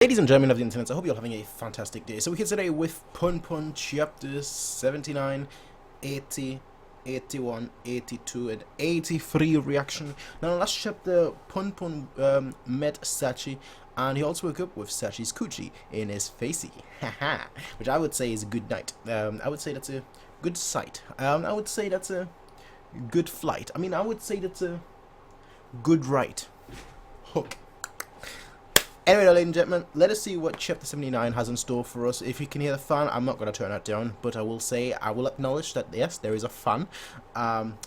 Ladies and gentlemen of the internet, I hope you're having a fantastic day. So we're here today with Punpun chapters 79, 80, 81, 82, and 83 reaction. Now, last chapter, Punpun met Sachi, and he also woke up with Sachi's coochie in his facey. Haha, which I would say is a good night. I would say that's a good sight. I would say that's a good flight. I mean, I would say that's a good right. Hook. Anyway, ladies and gentlemen, let us see what chapter 79 has in store for us. If you can hear the fan, I'm not going to turn that down, but I will say, I will acknowledge that, yes, there is a fan.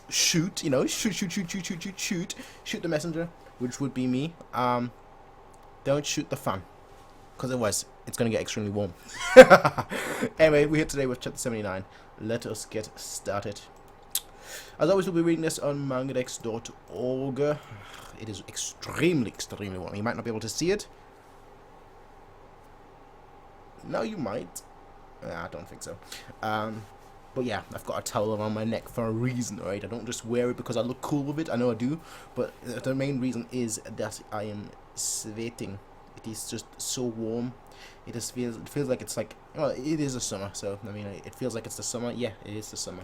Shoot, you know, shoot the messenger, which would be me. Don't shoot the fan, because otherwise, it's going to get extremely warm. Anyway, we're here today with chapter 79. Let us get started. As always, we'll be reading this on mangadex.org. It is extremely warm. You might not be able to see it. No, you might. I don't think so. But yeah, I've got a towel around my neck for a reason, alright? I don't just wear it because I look cool with it. I know I do. But the main reason is that I am sweating. It is just so warm. It feels like it's like, well, it is the summer. So, I mean, it feels like it's the summer. Yeah, it is the summer.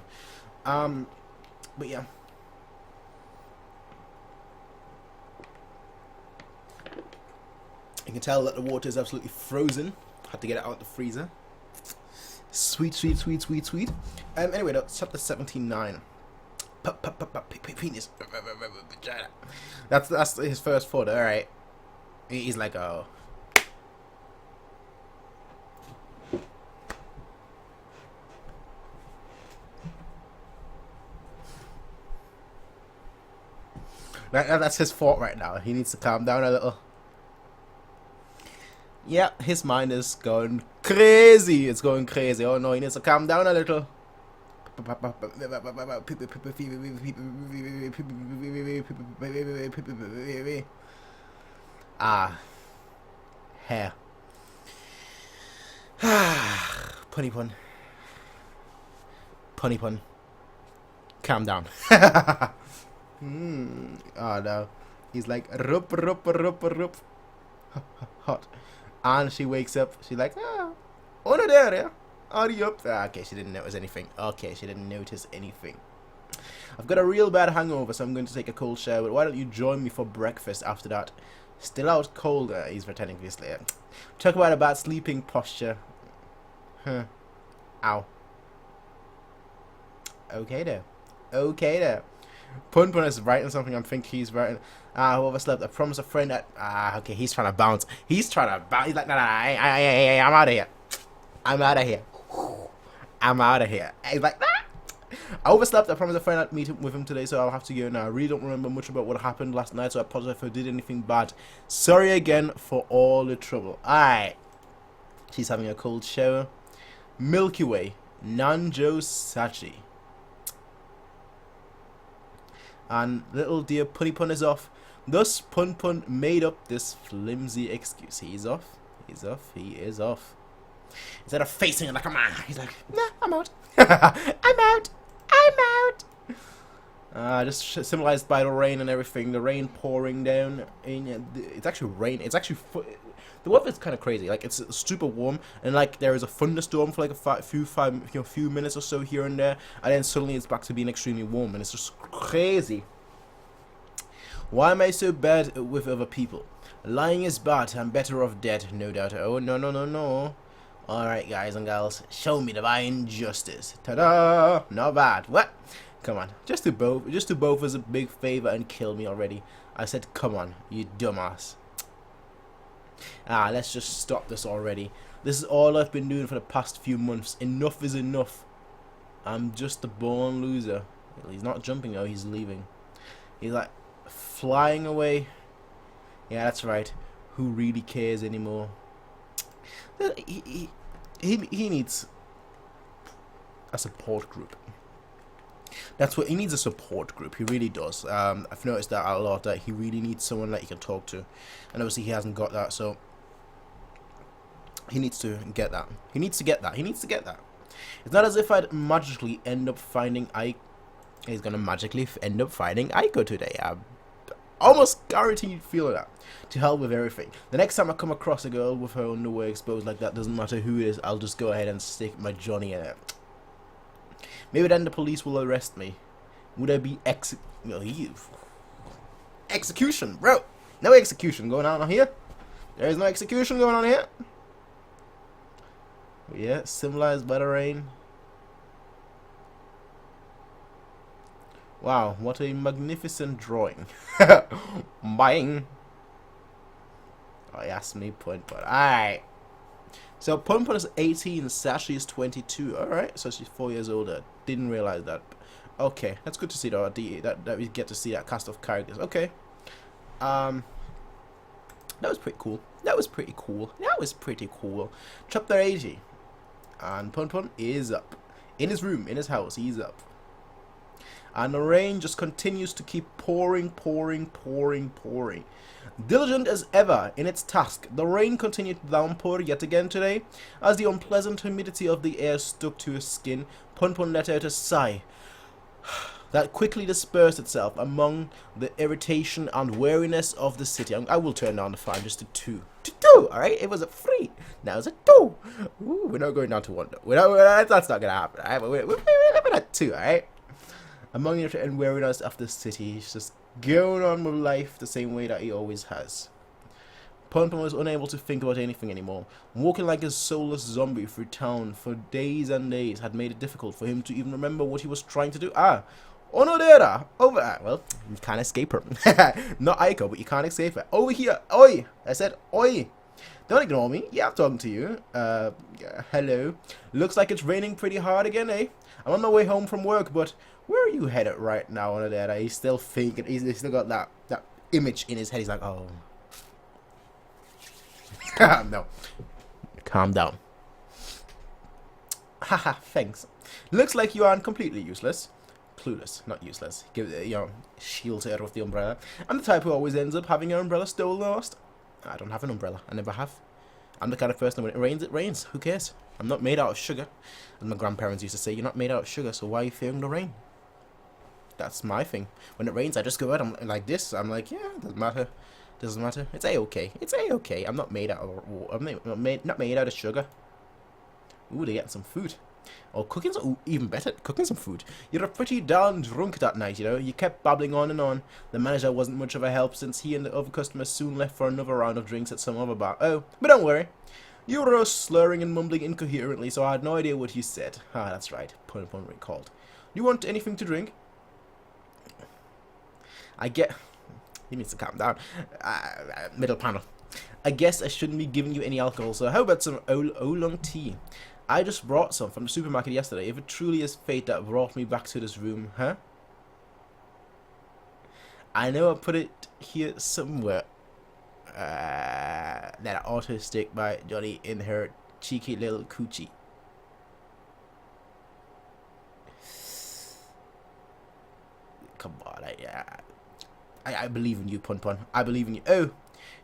But yeah. You can tell that the water is absolutely frozen. Had to get it out of the freezer. Sweet. Anyway, that's chapter 79. Penis. That's his first photo. All right. He's like, oh. That's his fault right now. He needs to calm down a little. Yeah, his mind is going crazy. It's going crazy. Oh no, he needs to calm down a little. Hair. Punny pun. Calm down. Oh no. He's like, rup. Hot. And she wakes up. She's like, oh no, there. Are you up? Okay, she didn't notice anything. I've got a real bad hangover, so I'm going to take a cold shower. But why don't you join me for breakfast after that? Still out cold. He's pretending to be asleep. Talk about a bad sleeping posture. Huh. Ow. Okay there. Punpun is writing something. I think he's writing. Who overslept? I promised a friend that. Okay, he's trying to bounce. He's like, nah, I'm out of here. I'm out of here. He's like, nah. I overslept. I promised a friend I'd meet with him today, so I'll have to go now. I really don't remember much about what happened last night, so I apologize if I did anything bad. Sorry again for all the trouble. Alright. She's having a cold shower. Milky Way. Nanjo Sachi. And little dear Punpun is off. Thus, Punpun made up this flimsy excuse. He is off. Instead of facing it like, come on, he's like, nah, I'm out. I'm out. Just symbolized by the rain and everything. The rain pouring down. It's actually rain. The weather is kind of crazy. Like, it's super warm, and like there is a thunderstorm for like a few minutes or so here and there, and then suddenly it's back to being extremely warm, and it's just crazy. Why am I so bad with other people? Lying is bad. I'm better off dead, no doubt. Oh no. All right, guys and gals, show me divine justice. Ta-da! Not bad. What? Come on, just do both as a big favor and kill me already. I said, come on, you dumbass. Let's just stop this already. This is all I've been doing for the past few months. Enough is enough. I'm just a born loser. He's not jumping though, he's leaving. He's like flying away. Yeah, that's right. Who really cares anymore? He needs a support group. That's what he needs, a support group. He really does. I've noticed that a lot, that he really needs someone that he can talk to, and obviously he hasn't got that, so he needs to get that. It's not as if I'd magically end up finding He's gonna magically end up finding Aiko today. almost guaranteed feeling that. To hell with everything. The next time I come across a girl with her underwear exposed like that, doesn't matter who it is, I'll just go ahead and stick my Johnny in it. Maybe then the police will arrest me. Would I be execution, bro? No execution going on here. There is no execution going on here. Yeah, symbolized by the rain. Wow, what a magnificent drawing. Bang. Oh, he asked me Punpun. Alright. So Punpun is 18, Sashi is 22. Alright, so she's 4 years older. Didn't realize that. Okay, that's good to see though. That we get to see that cast of characters. Okay. That was pretty cool. That was pretty cool. That was pretty cool. Chapter 80. And Punpun is up. In his room, in his house, he's up. And the rain just continues to keep pouring. Diligent as ever in its task, the rain continued to downpour yet again today. As the unpleasant humidity of the air stuck to his skin, Punpun let out a sigh that quickly dispersed itself among the irritation and weariness of the city. I will turn down the fan just to 2. To 2, alright? It was a 3. Now it's a 2. Ooh, we're not going down to 1 though. That's not going to happen, alright? But we're living at 2, alright? Among the irritation and weariness of the city, he's just going on with life the same way that he always has. Punpun was unable to think about anything anymore. Walking like a soulless zombie through town for days and days had made it difficult for him to even remember what he was trying to do. Onodera! Over there! Well, you can't escape her. Not Aiko, but you can't escape her. Over here! Oi! I said, oi! Don't ignore me. Yeah, I'm talking to you. Hello. Looks like it's raining pretty hard again, eh? I'm on my way home from work, but where are you headed right now, Onodera? He's still thinking. He's still got that image in his head. He's like, oh. No. Calm down. Haha, thanks. Looks like you aren't completely useless. Clueless, not useless. Give shield her with the umbrella. I'm the type who always ends up having her umbrella stolen or lost. I don't have an umbrella. I never have. I'm the kind of person when it rains, it rains. Who cares? I'm not made out of sugar. As my grandparents used to say, you're not made out of sugar, so why are you fearing the rain? That's my thing. When it rains, I just go out. I'm like this. I'm like, yeah, doesn't matter. Doesn't matter. It's a-okay. It's a-okay. I'm not made out of. I'm not made out of sugar. Ooh, they're getting some food. Or cooking some. Ooh, even better, cooking some food. You're pretty darn drunk that night, you know. You kept babbling on and on. The manager wasn't much of a help since he and the other customers soon left for another round of drinks at some other bar. Oh, but don't worry. You were slurring and mumbling incoherently, so I had no idea what you said. Ah, that's right. Punpun recalled. You want anything to drink? I get. He needs to calm down. Middle panel. I guess I shouldn't be giving you any alcohol, so how about some oolong tea? I just brought some from the supermarket yesterday. If it truly is fate that brought me back to this room, huh? I know I put it here somewhere. That auto stick by Johnny in her cheeky little coochie. Come on, I believe in you, Punpun. I believe in you. Oh,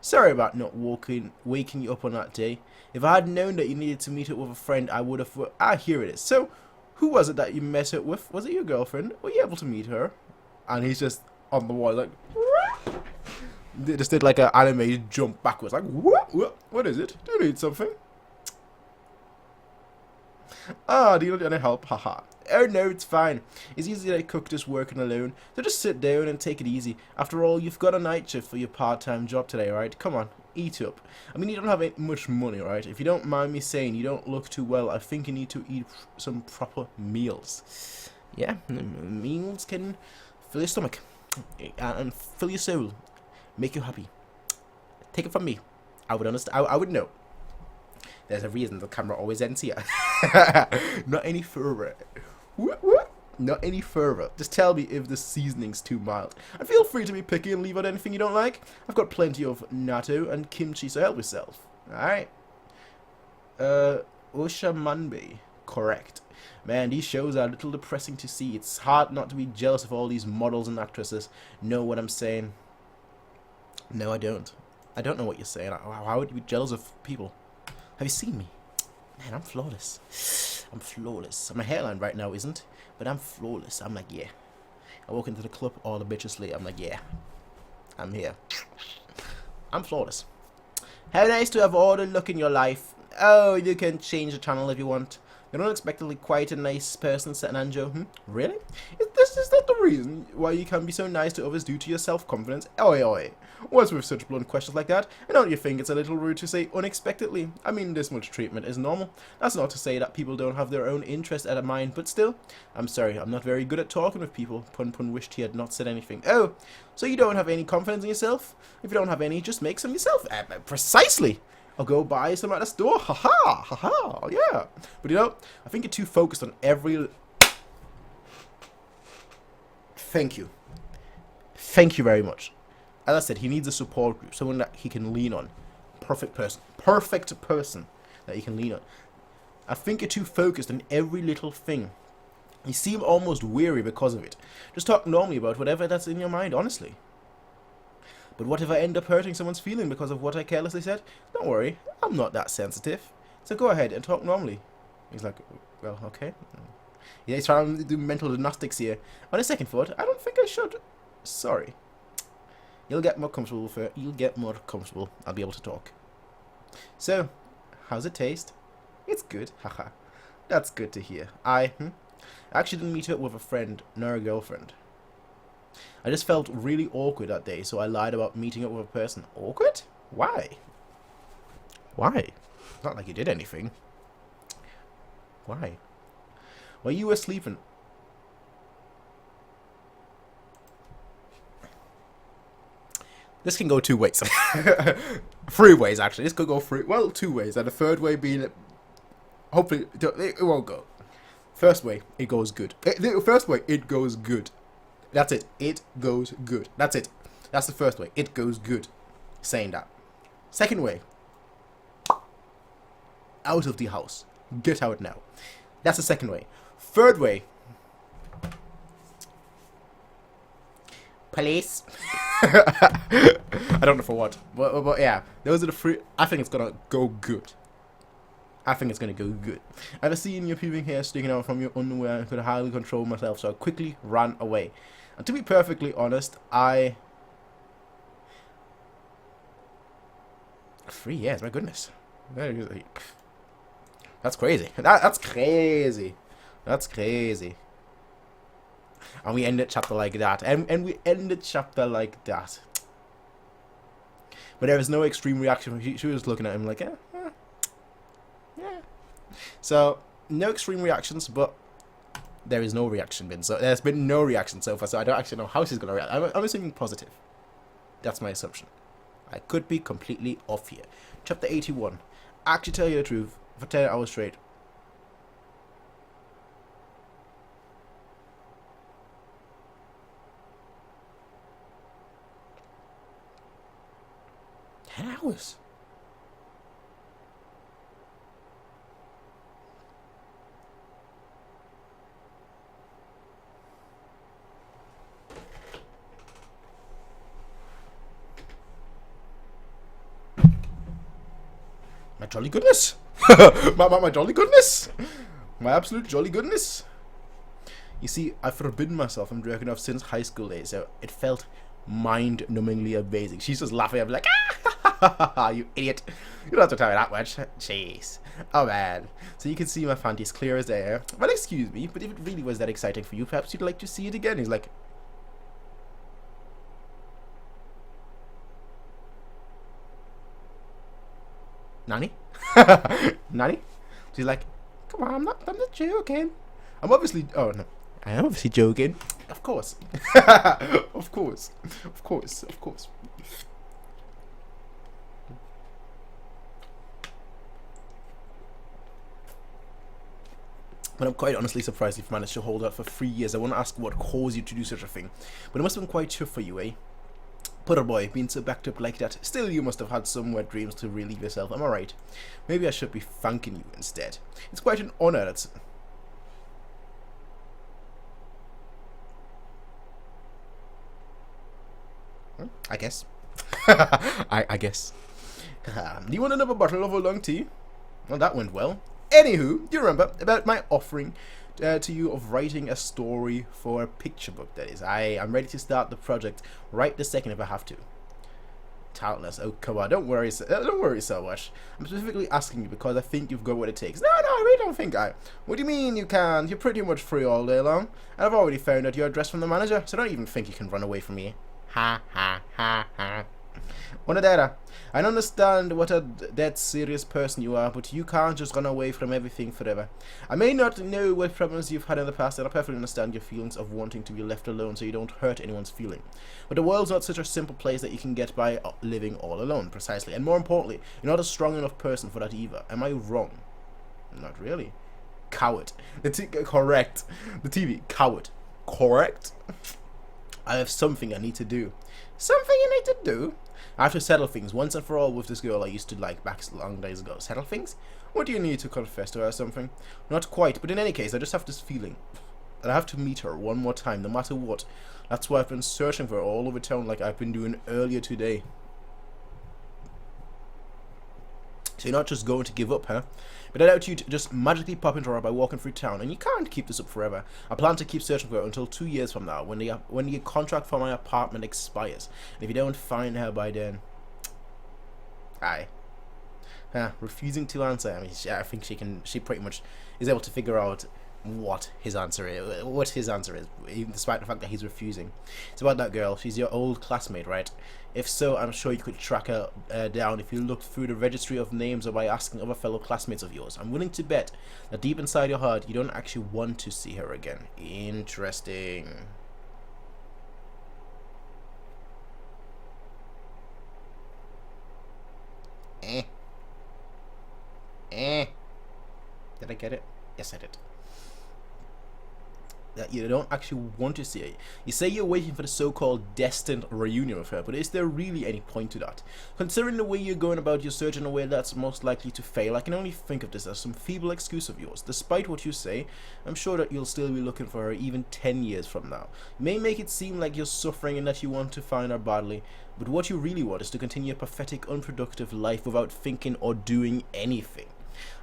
sorry about not waking you up on that day. If I had known that you needed to meet up with a friend, I would have. Ah, here it is. So, who was it that you met up with? Was it your girlfriend? Were you able to meet her? And he's just on the wall, like. They just did like an anime jump backwards, like what is it? Do you need something? Ah, do you need any help? Haha. Oh no, it's fine. It's easy to cook just working alone. So just sit down and take it easy. After all, you've got a night shift for your part-time job today, right? Come on, eat up. I mean, you don't have much money, right? If you don't mind me saying, you don't look too well. I think you need to eat some proper meals. Yeah, meals can fill your stomach and fill your soul. Make you happy. Take it from me. I would understand. I would know. There's a reason the camera always ends here. Not any further. Not any further. Just tell me if the seasoning's too mild. And feel free to be picky and leave out anything you don't like. I've got plenty of natto and kimchi, so help yourself. Alright. Oshamanbe. Correct. Man, these shows are a little depressing to see. It's hard not to be jealous of all these models and actresses. Know what I'm saying? No, I don't. I don't know what you're saying. How would you be jealous of people? Have you seen me? Man, I'm flawless. I'm flawless. My hairline right now isn't, but I'm flawless. I'm like, yeah. I walk into the club, all the bitches late. I'm like, yeah. I'm here. I'm flawless. How nice to have all the luck in your life. Oh, you can change the channel if you want. You're unexpectedly quite a nice person, said Anjo. Really? Is that the reason why you can be so nice to others due to your self-confidence? Oi, oi. What's with such blunt questions like that? And don't you think it's a little rude to say unexpectedly? I mean, this much treatment is normal. That's not to say that people don't have their own interest at mind, but still. I'm sorry, I'm not very good at talking with people. Punpun wished he had not said anything. Oh, so you don't have any confidence in yourself? If you don't have any, just make some yourself. Precisely. I'll go buy some at the store. Haha, haha, yeah. But you know, I think you're too focused on every... Thank you. Thank you very much. As I said, he needs a support group, someone that he can lean on. Perfect person. Perfect person that he can lean on. I think you're too focused on every little thing. You seem almost weary because of it. Just talk normally about whatever that's in your mind, honestly. But what if I end up hurting someone's feeling because of what I carelessly said? Don't worry, I'm not that sensitive. So go ahead and talk normally. He's like, well, okay. Yeah, he's trying to do mental gymnastics here. On a second thought, I don't think I should. Sorry. You'll get more comfortable. I'll be able to talk. So, how's it taste? It's good. Haha. That's good to hear. I actually didn't meet up with a friend nor a girlfriend. I just felt really awkward that day, so I lied about meeting up with a person. Awkward? Why? Why? Not like you did anything. Why? Well, you were sleeping. This can go two ways. 3 ways, actually. This could go 2 ways. And the third way being... Hopefully, it won't go. First way, it goes good. First way, it goes good. That's it. It goes good. That's it. That's the first way. It goes good. Saying that. Second way. Out of the house. Get out now. That's the second way. Third way. Police. I don't know for what. But yeah. Those are the 3. I think it's gonna go good. I think it's gonna go good. I've seen your pubic hair sticking out from your underwear and could hardly control myself, so I quickly ran away. And to be perfectly honest, 3 years, my goodness. That's crazy. That's crazy. That's crazy. And we ended chapter like that. And we ended chapter like that. But there was no extreme reaction. She was looking at him like, yeah. So, no extreme reactions, but there is no reaction been. So, there's been no reaction so far, so I don't actually know how she's going to react. I'm assuming positive. That's my assumption. I could be completely off here. Chapter 81. Actually tell you the truth. For 10 hours straight. Hours. My jolly goodness. my jolly goodness. My absolute jolly goodness. You see, I've forbidden myself from jerking off since high school days, so it felt mind-numbingly amazing. She's just laughing. I'm like, ah, you idiot. You don't have to tell me that much. Jeez. Oh, man. So you can see my panties clear as air. Well, excuse me, but if it really was that exciting for you, perhaps you'd like to see it again. He's like, Nani? Nani? She's like, come on, I'm not joking. I'm obviously, oh no, I am obviously joking. Of course. Of course. Of course. Of course. But I'm quite honestly surprised you've managed to hold out for 3 years. I want to ask what caused you to do such a thing. But it must have been quite tough for you, eh? Poor boy, being so backed up like that. Still, you must have had some wet dreams to relieve yourself. Am I right? Maybe I should be thanking you instead. It's quite an honor. That's... I guess. I guess. Do you want another bottle of oolong tea? Well, that went well. Anywho, you remember about my offering to you of writing a story for a picture book, that is. I'm ready to start the project right this second if I have to. Talentless. Oh, come on, don't worry so much. I'm specifically asking you because I think you've got what it takes. No, I really don't think I. What do you mean you can't? You're pretty much free all day long. And I've already found out your address from the manager, so don't even think you can run away from me. Ha ha ha ha. Onodera, I understand what a dead serious person you are, but you can't just run away from everything forever. I may not know what problems you've had in the past, and I perfectly understand your feelings of wanting to be left alone so you don't hurt anyone's feeling. But the world's not such a simple place that you can get by living all alone, precisely. And more importantly, you're not a strong enough person for that either. Am I wrong? Not really. Coward. Correct. The TV. Coward. Correct. I have something I need to do. Something you need to do? I have to settle things once and for all with this girl I used to like back long days ago. Settle things? What do you need to confess to her or something? Not quite, but in any case, I just have this feeling that I have to meet her one more time, no matter what. That's why I've been searching for her all over town like I've been doing earlier today. So you're not just going to give up, huh? But I doubt you to just magically pop into her by walking through town, and you can't keep this up forever. I plan to keep searching for her until 2 years from now, when the contract for my apartment expires. And if you don't find her by then, refusing to answer. I mean, I think she pretty much is able to figure out what his answer is, even despite the fact that he's refusing. It's about that girl. She's your old classmate, right? If so, I'm sure you could track her down if you looked through the registry of names or by asking other fellow classmates of yours. I'm willing to bet that deep inside your heart, you don't actually want to see her again. Interesting. Did I get it? Yes, I did. That you don't actually want to see her. You say you're waiting for the so-called destined reunion with her, but is there really any point to that? Considering the way you're going about your search in a way that's most likely to fail, I can only think of this as some feeble excuse of yours. Despite what you say, I'm sure that you'll still be looking for her even 10 years from now. You may make it seem like you're suffering and that you want to find her badly, but what you really want is to continue a pathetic, unproductive life without thinking or doing anything.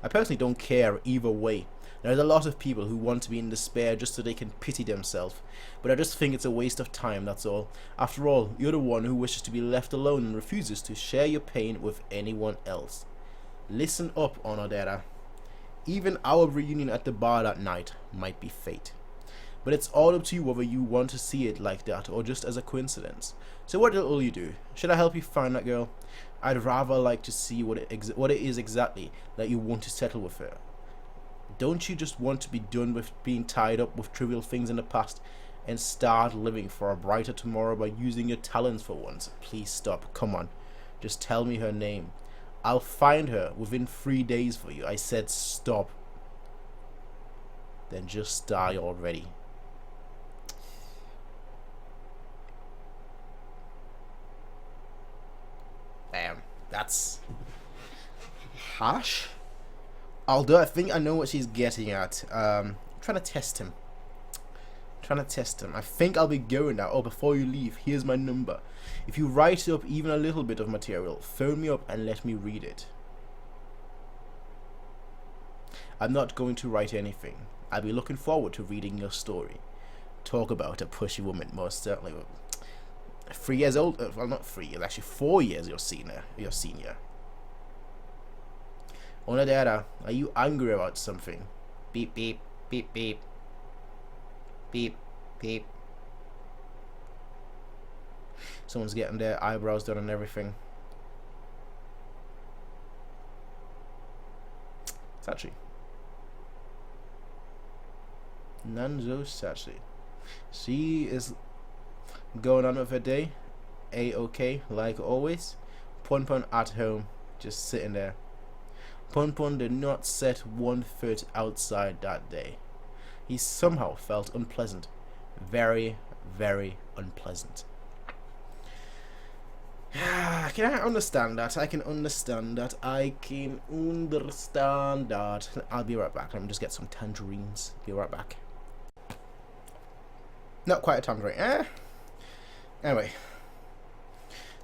I personally don't care either way. There's a lot of people who want to be in despair just so they can pity themselves, but I just think it's a waste of time, that's all. After all, you're the one who wishes to be left alone and refuses to share your pain with anyone else. Listen up, Onodera. Even our reunion at the bar that night might be fate. But it's all up to you whether you want to see it like that or just as a coincidence. So what will you do? Should I help you find that girl? I'd rather like to see what it is exactly that you want to settle with her. Don't you just want to be done with being tied up with trivial things in the past and start living for a brighter tomorrow by using your talents for once? Please stop. Come on. Just tell me her name. I'll find her within 3 days for you. I said stop. Then just die already. Damn. That's harsh. Although I think I know what she's getting at. Trying to test him. I think I'll be going now. Oh, before you leave, here's my number. If you write up even a little bit of material, phone me up and let me read it. I'm not going to write anything. I'll be looking forward to reading your story. Talk about a pushy woman, most certainly. 3 years old. Well, not 3 years. Actually, 4 years. Your senior. Onodera, are you angry about something? Beep, beep, beep, beep. Beep, beep. Someone's getting their eyebrows done and everything. Sachi. Nanzo Sachi. She is going on with her day. A-okay, like always. Punpun at home, just sitting there. Punpun did not set 1 foot outside that day. He somehow felt unpleasant. Very, very unpleasant. Can I understand that? I can understand that. I'll be right back. Let me just get some tangerines. Be right back. Not quite a tangerine. Anyway.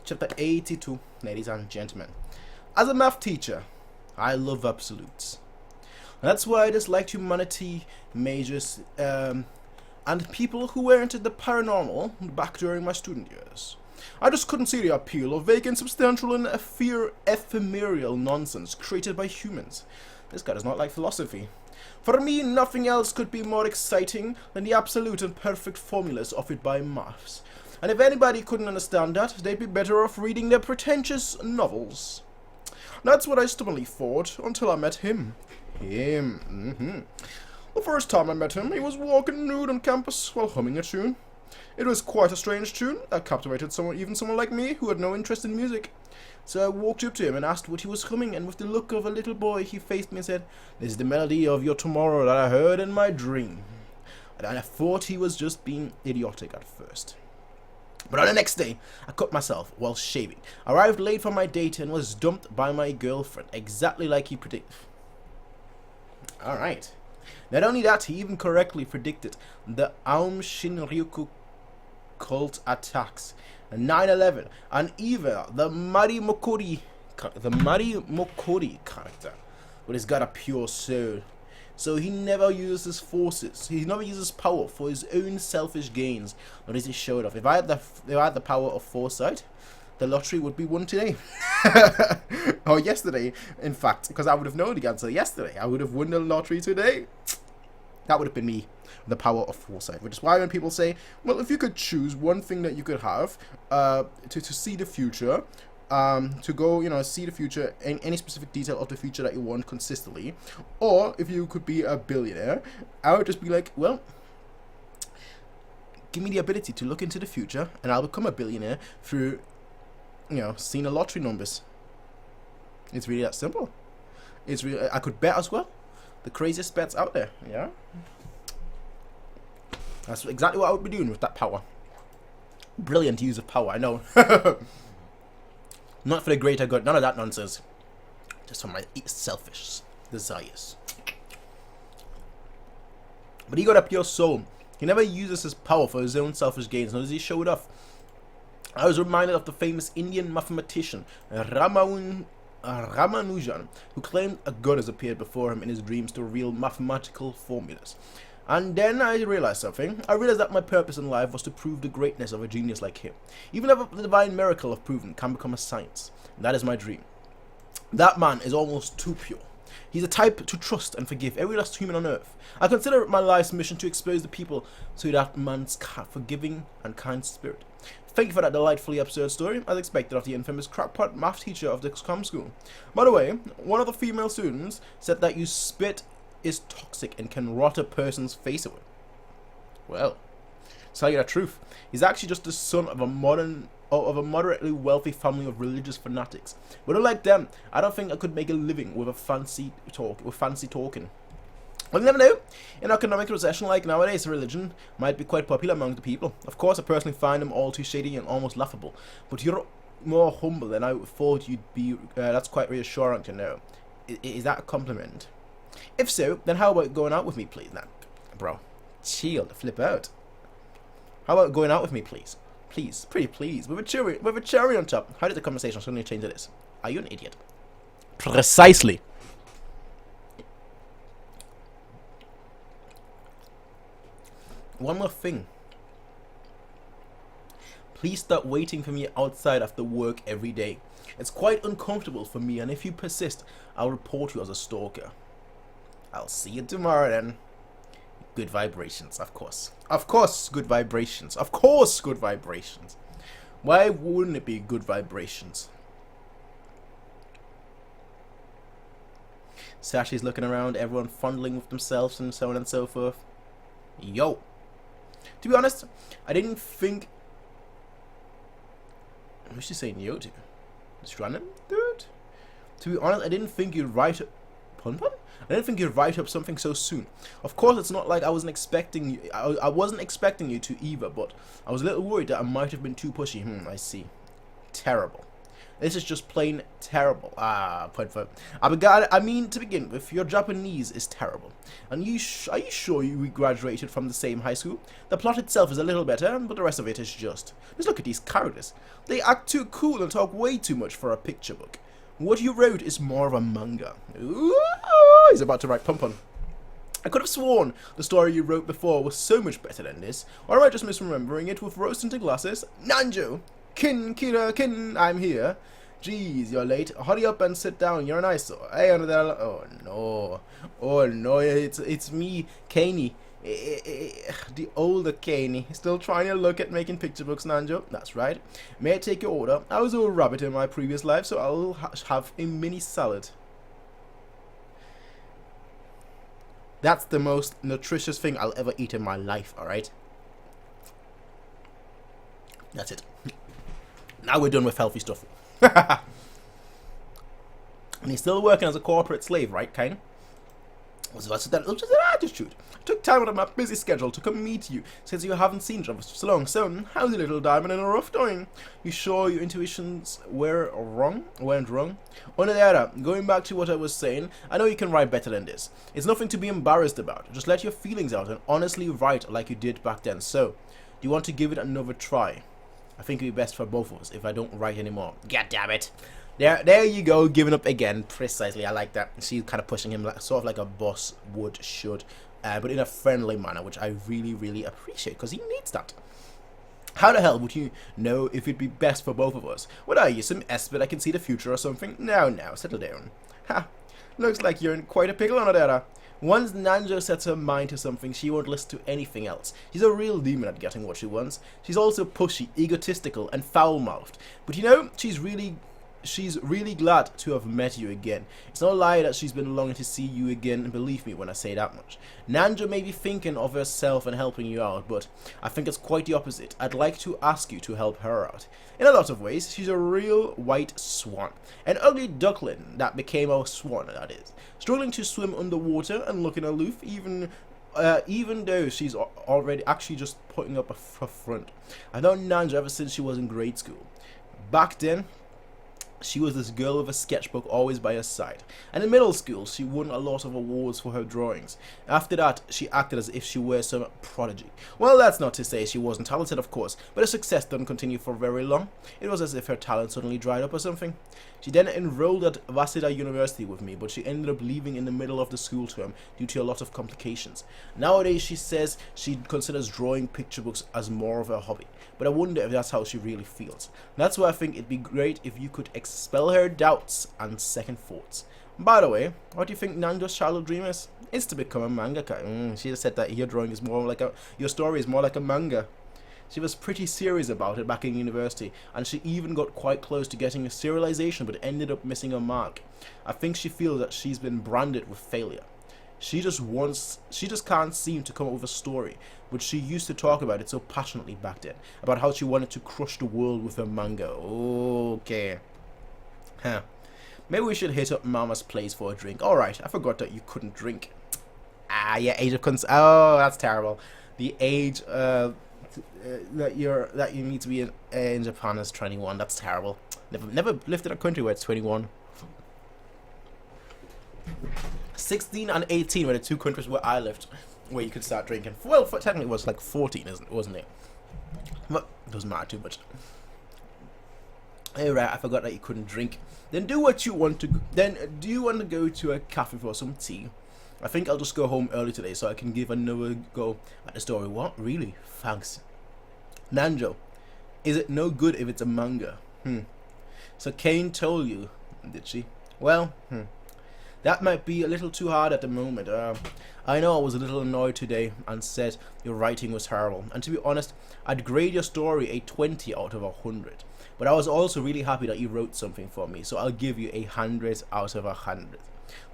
Chapter 82, ladies and gentlemen. As a math teacher, I love absolutes. And that's why I disliked humanity majors and people who were into the paranormal back during my student years. I just couldn't see the appeal of vague, insubstantial, and ephemeral nonsense created by humans. This guy does not like philosophy. For me, nothing else could be more exciting than the absolute and perfect formulas offered by maths. And if anybody couldn't understand that, they'd be better off reading their pretentious novels. That's what I stubbornly thought until I met him. The first time I met him, he was walking nude on campus while humming a tune. It was quite a strange tune that captivated even someone like me who had no interest in music. So I walked up to him and asked what he was humming, and with the look of a little boy, he faced me and said, "This is the melody of your tomorrow that I heard in my dream." And I thought he was just being idiotic at first. But on the next day, I cut myself while shaving, arrived late for my date, and was dumped by my girlfriend, exactly like he predicted. Alright. Not only that, he even correctly predicted the Aum Shinryoku cult attacks, 9/11, and even the Mari Mokori character, but he's got a pure soul. So he never uses his forces. He never uses power for his own selfish gains, nor does he show it off. If I had the power of foresight, the lottery would be won today. Or yesterday, in fact, because I would have known the answer yesterday. I would have won the lottery today. That would have been me, the power of foresight. Which is why when people say, well, if you could choose one thing that you could have to see the future, to go, see the future, any specific detail of the future that you want consistently, or if you could be a billionaire, I would just be like, well, give me the ability to look into the future, and I'll become a billionaire through, seeing the lottery numbers. It's really that simple. It's really, I could bet as well. The craziest bets out there, yeah? That's exactly what I would be doing with that power. Brilliant use of power, I know. Not for the greater good, none of that nonsense. Just for my selfish desires. But he got a pure soul. He never uses his power for his own selfish gains, nor does he show it off. I was reminded of the famous Indian mathematician Ramanujan, who claimed a god has appeared before him in his dreams to reveal mathematical formulas. And then I realized something. I realized that my purpose in life was to prove the greatness of a genius like him. Even if the divine miracle of proving can become a science. And that is my dream. That man is almost too pure. He's a type to trust and forgive every last human on earth. I consider it my life's mission to expose the people to that man's forgiving and kind spirit. Thank you for that delightfully absurd story, as expected of the infamous crackpot math teacher of the com school. By the way, one of the female students said that you spit is toxic and can rot a person's face away. Well, to tell you the truth, he's actually just the son of a moderately wealthy family of religious fanatics. But unlike them, I don't think I could make a living with fancy talking. Well, you never know. In an economic recession like nowadays, religion might be quite popular among the people. Of course, I personally find them all too shady and almost laughable. But you're more humble than I thought you'd be. That's quite reassuring to know. Is that a compliment? If so, then how about going out with me, please? Nah, bro, chill the flip out. How about going out with me, please? Please, pretty please, with a cherry on top. How did the conversation suddenly change to this? Are you an idiot? Precisely. One more thing. Please stop waiting for me outside after work every day. It's quite uncomfortable for me, and if you persist, I'll report you as a stalker. I'll see you tomorrow then. Good vibrations, of course. Of course, good vibrations. Of course, good vibrations. Why wouldn't it be good vibrations? Sashi's looking around, everyone fondling with themselves and so on and so forth. Yo. To be honest, I didn't think... Who's she saying yo to? Just random dude? To be honest, I didn't think you'd write... Punpun? I didn't think you'd write up something so soon. Of course, it's not like I wasn't expecting you. I wasn't expecting you to either, but I was a little worried that I might have been too pushy. I see. Terrible. This is just plain terrible. Point for. I mean, to begin with, your Japanese is terrible. And are you sure you graduated from the same high school? The plot itself is a little better, but the rest of it is just look at these characters. They act too cool and talk way too much for a picture book. What you wrote is more of a manga. Ooh, he's about to write Punpun. I could have sworn the story you wrote before was so much better than this, or am I just misremembering it with rose-tinted glasses? Nanjo! Kira, I'm here. Jeez, you're late. Hurry up and sit down, you're an eyesore. Hey, under there. Oh no, it's me, Kaney. The older Kaney. Still trying to look at making picture books, Nanjo? That's right. May I take your order? I was a rabbit in my previous life, so I'll have a mini salad. That's the most nutritious thing I'll ever eat in my life, alright? That's it. Now we're done with healthy stuff. And he's still working as a corporate slave, right, Kane? That's an attitude. I took time out of my busy schedule to come meet you, since you haven't seen each other for so long. So, how's your little diamond in a rough doing? You sure your intuitions went wrong? On the other, going back to what I was saying, I know you can write better than this. It's nothing to be embarrassed about. Just let your feelings out and honestly write like you did back then. So, do you want to give it another try? I think it'd be best for both of us if I don't write anymore. God damn it. There you go, giving up again. Precisely, I like that. She's kind of pushing him like, sort of like a boss should, but in a friendly manner, which I really, really appreciate, because he needs that. How the hell would you know if it'd be best for both of us? What are you, some expert that can see the future or something? Now, settle down. Ha, looks like you're in quite a pickle, Onodera. Once Nanjo sets her mind to something, she won't listen to anything else. She's a real demon at getting what she wants. She's also pushy, egotistical, and foul-mouthed. But you know, she's really glad to have met you again. It's no lie that she's been longing to see you again, and believe me when I say that much. Nanjo may be thinking of herself and helping you out, but I think it's quite the opposite. I'd like to ask you to help her out. In a lot of ways, she's a real white swan. An ugly duckling that became a swan, that is. Struggling to swim underwater and looking aloof, even though she's already actually just putting up a front. I've known Nanjo ever since she was in grade school. Back then, she was this girl with a sketchbook always by her side. And in middle school, she won a lot of awards for her drawings. After that, she acted as if she were some prodigy. Well, that's not to say she wasn't talented, of course, but her success didn't continue for very long. It was as if her talent suddenly dried up or something. She then enrolled at Waseda University with me, but she ended up leaving in the middle of the school term due to a lot of complications. Nowadays, she says she considers drawing picture books as more of a hobby. But I wonder if that's how she really feels. That's why I think it'd be great if you could expel her doubts and second thoughts. By the way, what do you think Nanjo's childhood dream is? It's to become a mangaka. She said that your drawing is more like your story is more like a manga. She was pretty serious about it back in university, and she even got quite close to getting a serialization, but ended up missing her mark. I think she feels that she's been branded with failure. She just can't seem to come up with a story, but she used to talk about it so passionately back then, about how she wanted to crush the world with her manga. Okay. Huh. Maybe we should hit up Mama's place for a drink. Alright, I forgot that you couldn't drink. Yeah, age of consent. Oh, that's terrible. The age that you need to be in Japan is 21. That's terrible. Never lived in a country where it's 21. 16 and 18 were the two countries where I lived, where you could start drinking. Well, technically it was like 14, wasn't it? But it doesn't matter too much. Alright, I forgot that you couldn't drink. Then do what you want to. Then do you want to go to a cafe for some tea? I think I'll just go home early today so I can give another go at the story. What? Really? Thanks. Nanjo, is it no good if it's a manga? So Kane told you, did she? Well, that might be a little too hard at the moment. I know I was a little annoyed today and said your writing was horrible. And to be honest, I'd grade your story a 20 out of 100. But I was also really happy that you wrote something for me, so I'll give you 100 out of 100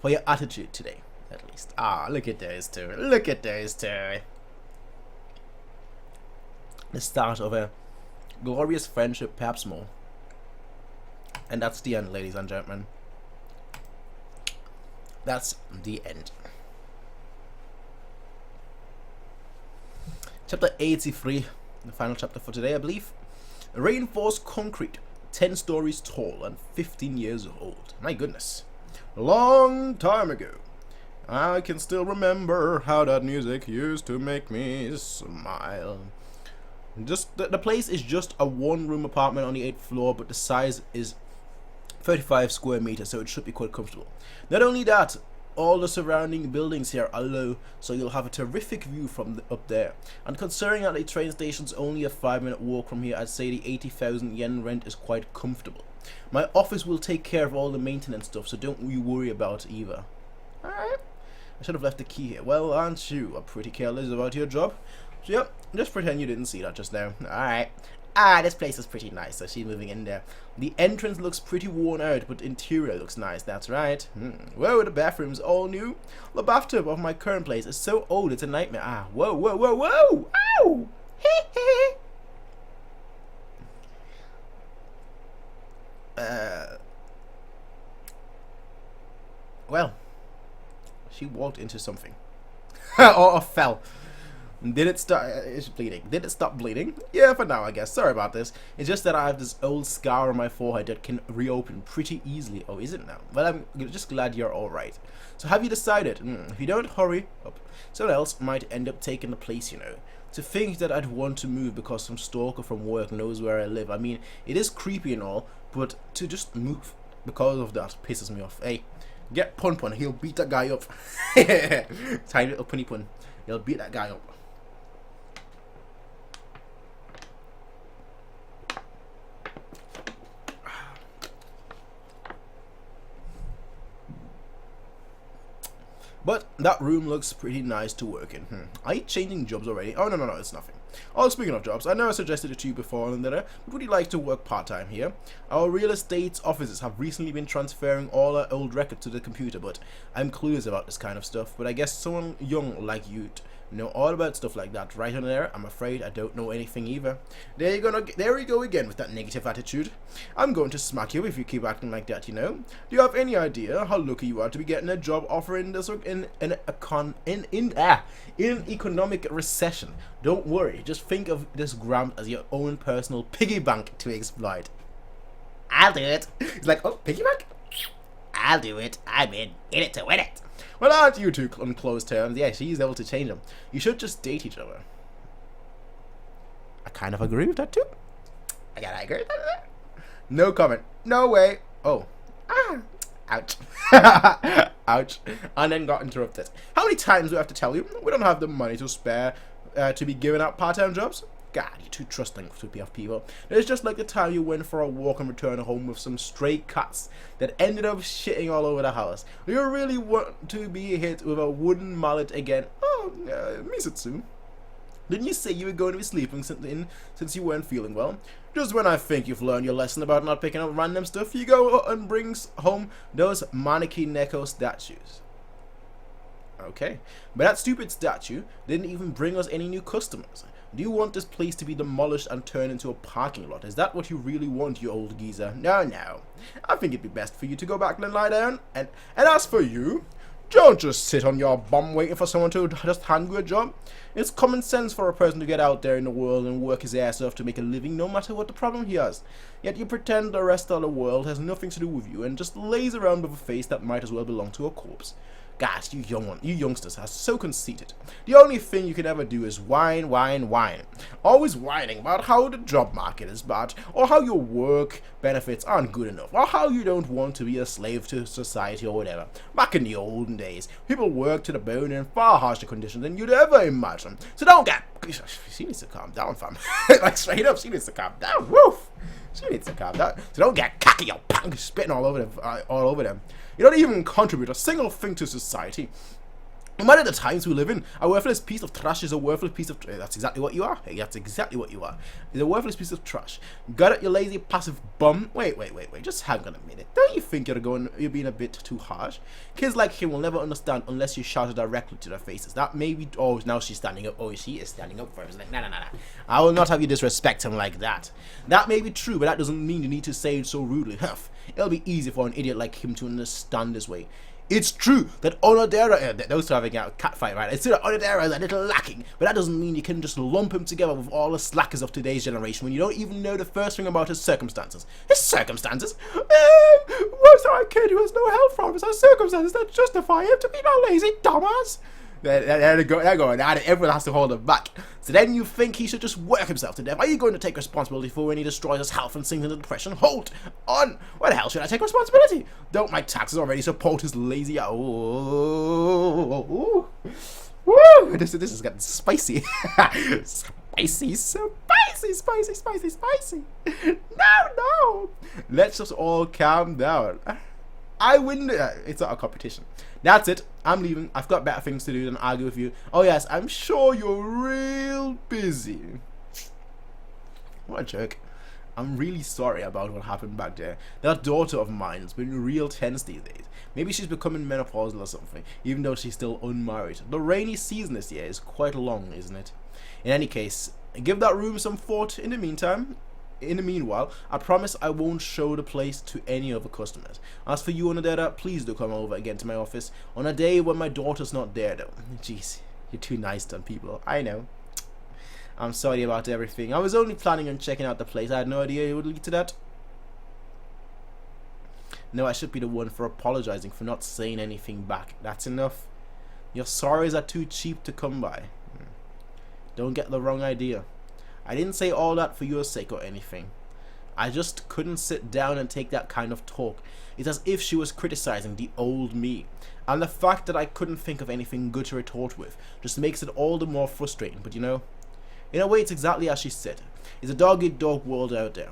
for your attitude today, at least. Look at those two. Look at those two. The start of a glorious friendship, perhaps more. And that's the end, ladies and gentlemen. That's the end. Chapter 83, the final chapter for today, I believe. Reinforced concrete, 10 stories tall and 15 years old. My goodness. A long time ago. I can still remember how that music used to make me smile. Just the place is just a one-room apartment on the 8th floor, but the size is 35 square meters, so it should be quite comfortable. Not only that, All the surrounding buildings here are low, so you'll have a terrific view from up there. And considering that the train station's only a 5-minute walk from here, I'd say the 80,000 yen rent is quite comfortable. My office will take care of all the maintenance stuff, so don't you worry about it either. Alright. I should have left the key here. Well, aren't you pretty careless about your job? So yep, just pretend you didn't see that just now. Alright. This place is pretty nice, so she's moving in there. The entrance looks pretty worn out, but interior looks nice, that's right. Whoa, the bathroom's all new. The bathtub of my current place is so old, it's a nightmare. Whoa, whoa, whoa, whoa! Ow! Well, she walked into something. Or fell. Did it stop? It's bleeding. Did it stop bleeding? Yeah, for now, I guess. Sorry about this. It's just that I have this old scar on my forehead that can reopen pretty easily. Oh, is it now? Well, I'm just glad you're alright. So have you decided? If you don't hurry up, someone else might end up taking the place, you know. To think that I'd want to move because some stalker from work knows where I live. I mean, it is creepy and all, but to just move because of that pisses me off. Hey, get Punpun. He'll beat that guy up. Tiny little punny pun. He'll beat that guy up. But that room looks pretty nice to work in. Are you changing jobs already? Oh, no, it's nothing. Oh, speaking of jobs, I know I suggested it to you before and but would you like to work part-time here? Our real estate offices have recently been transferring all our old records to the computer, but I'm clueless about this kind of stuff. But I guess someone young like you know all about stuff like that, right on there. I'm afraid I don't know anything either. There you go again with that negative attitude. I'm going to smack you if you keep acting like that, you know. Do you have any idea how lucky you are to be getting a job offer in this in economic recession? Don't worry, just think of this grant as your own personal piggy bank to exploit. I'll do it. It's like, oh, piggy bank? I'll do it. I'm in it to win it. Well, aren't you two on close terms? Yeah, she's able to change them. You should just date each other. I kind of agree with that too. I gotta agree with that. No comment. No way. Oh. Ouch. Ouch. And then got interrupted. How many times do I have to tell you? We don't have the money to spare to be giving out part-time jobs. God, you're too trusting to be of people. It's just like the time you went for a walk and returned home with some stray cats that ended up shitting all over the house. Do you really want to be hit with a wooden mallet again? Oh, Misutsu. Didn't you say you were going to be sleeping since you weren't feeling well? Just when I think you've learned your lesson about not picking up random stuff, you go and bring home those Maneki Neko statues. Okay, but that stupid statue didn't even bring us any new customers. Do you want this place to be demolished and turned into a parking lot? Is that what you really want, you old geezer? No. I think it'd be best for you to go back and lie down. And as for you, don't just sit on your bum waiting for someone to just hand you a job. It's common sense for a person to get out there in the world and work his ass off to make a living, no matter what the problem he has. Yet you pretend the rest of the world has nothing to do with you and just lays around with a face that might as well belong to a corpse. Gosh, you youngsters are so conceited. The only thing you can ever do is whine. Always whining about how the job market is bad, or how your work benefits aren't good enough, or how you don't want to be a slave to society or whatever. Back in the olden days, people worked to the bone in far harsher conditions than you'd ever imagine. So don't get... She needs to calm down, fam. Like, straight up, she needs to calm down. Woof! She needs to calm down. So don't get cocky or punk spitting all over them. You don't even contribute a single thing to society. No matter the times we live in, a worthless piece of trash is a worthless piece of trash. That's exactly what you are. Hey, that's exactly what you are. It's a worthless piece of trash. Got it, you lazy, passive bum? Wait. Just hang on a minute. Don't you think you're being a bit too harsh? Kids like him will never understand unless you shout it directly to their faces. That may be... Oh, now she's standing up. Oh, she is standing up for him. Like, nah. I will not have you disrespect him like that. That may be true, but that doesn't mean you need to say it so rudely. Huff. It'll be easy for an idiot like him to understand this way. It's true that Onodera, those two having a cat fight, right? It's true that Onodera is a little lacking, but that doesn't mean you can just lump him together with all the slackers of today's generation when you don't even know the first thing about his circumstances. His circumstances? What's our kid who has no health problems? Our circumstances that justify him to be no lazy dumbass? They're going at it. Everyone has to hold him back. So then you think he should just work himself to death? Are you going to take responsibility for when he destroys his health and sinks into depression? Hold on. Why the hell should I take responsibility? Don't my taxes already support his lazy... Oh. Woo! This is getting spicy. Spicy. No. Let's just all calm down. I win. It's not a competition. That's it. I'm leaving. I've got better things to do than argue with you. Oh yes, I'm sure you're real busy. What a jerk. I'm really sorry about what happened back there. That daughter of mine has been real tense these days. Maybe she's becoming menopausal or something, even though she's still unmarried. The rainy season this year is quite long, isn't it? In any case, give that room some thought in the meantime. In the meanwhile, I promise I won't show the place to any other customers. As for you, Onodera, please do come over again to my office on a day when my daughter's not there, though. Jeez, you're too nice to people. I know. I'm sorry about everything. I was only planning on checking out the place. I had no idea it would lead to that. No, I should be the one for apologizing for not saying anything back. That's enough. Your sorries are too cheap to come by. Don't get the wrong idea. I didn't say all that for your sake or anything. I just couldn't sit down and take that kind of talk. It's as if she was criticizing the old me. And the fact that I couldn't think of anything good to retort with just makes it all the more frustrating. But you know, in a way it's exactly as she said. It's a dog-eat-dog world out there.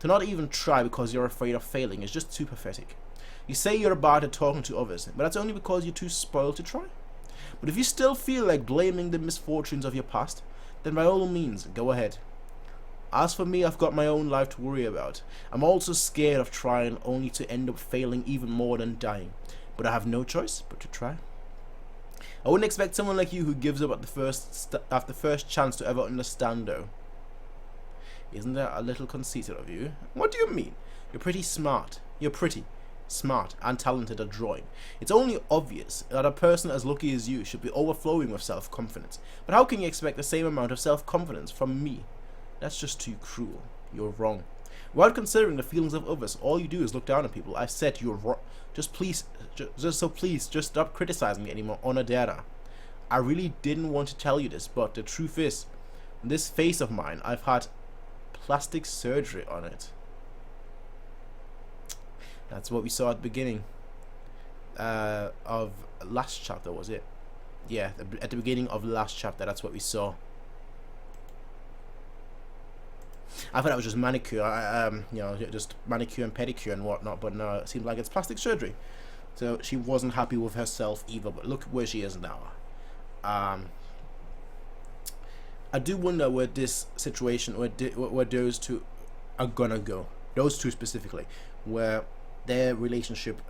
To not even try because you're afraid of failing is just too pathetic. You say you're bad at talking to others, but that's only because you're too spoiled to try. But if you still feel like blaming the misfortunes of your past, then by all means, go ahead. As for me, I've got my own life to worry about. I'm also scared of trying only to end up failing even more than dying. But I have no choice but to try. I wouldn't expect someone like you who gives up at the first chance to ever understand, though. Isn't that a little conceited of you? What do you mean? You're pretty smart and talented at drawing. It's only obvious that a person as lucky as you should be overflowing with self-confidence. But how can you expect the same amount of self-confidence from me? That's just too cruel. You're wrong. Without considering the feelings of others, all you do is look down on people. I've said you're wrong. Please stop criticizing me anymore, Onodera. I really didn't want to tell you this, but the truth is, this face of mine, I've had plastic surgery on it. That's what we saw at the beginning of last chapter, was it? Yeah, at the beginning of last chapter, that's what we saw. I thought that was just manicure, you know, just manicure and pedicure and whatnot, but no, it seems like it's plastic surgery. So she wasn't happy with herself either, but look where she is now. I do wonder where this situation, where those two are gonna go. Those two specifically, where their relationship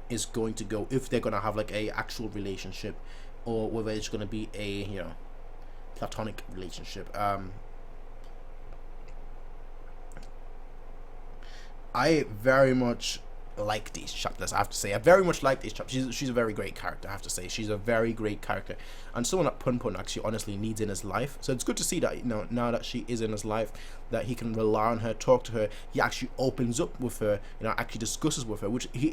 is going to go, if they're gonna have like a actual relationship, or whether it's gonna be a, you know, platonic relationship. I very much like these chapters, I have to say. I very much like these chapters. She's a very great character, I have to say. She's a very great character, and someone that Punpun actually honestly needs in his life. So it's good to see that, you know, now that she is in his life, that he can rely on her, talk to her. He actually opens up with her, you know, actually discusses with her, which he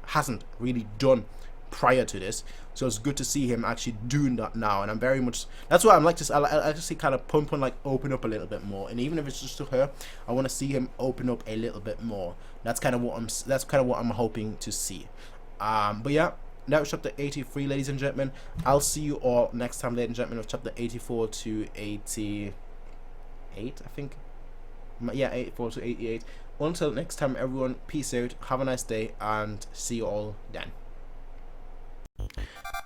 hasn't really done prior to this. So it's good to see him actually doing that now, and I'm very much, that's why I'm like this. I just see kind of Punpun like open up a little bit more, and even if it's just to her, I want to see him open up a little bit more. That's kind of what I'm hoping to see. But yeah, that was chapter 83, ladies and gentlemen. I'll see you all next time, ladies and gentlemen, of chapter 84 to 88, I think. Yeah, 84 to 88. Until next time, everyone, peace out, have a nice day, and see you all then.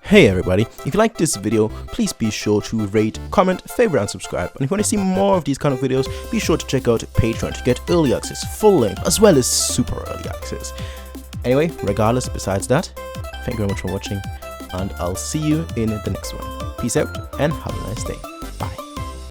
Hey everybody, if you like this video, please be sure to rate, comment, favorite and subscribe. And if you want to see more of these kind of videos, be sure to check out Patreon to get early access, full length, as well as super early access. Anyway, regardless, besides that, thank you very much for watching, and I'll see you in the next one. Peace out and have a nice day. Bye.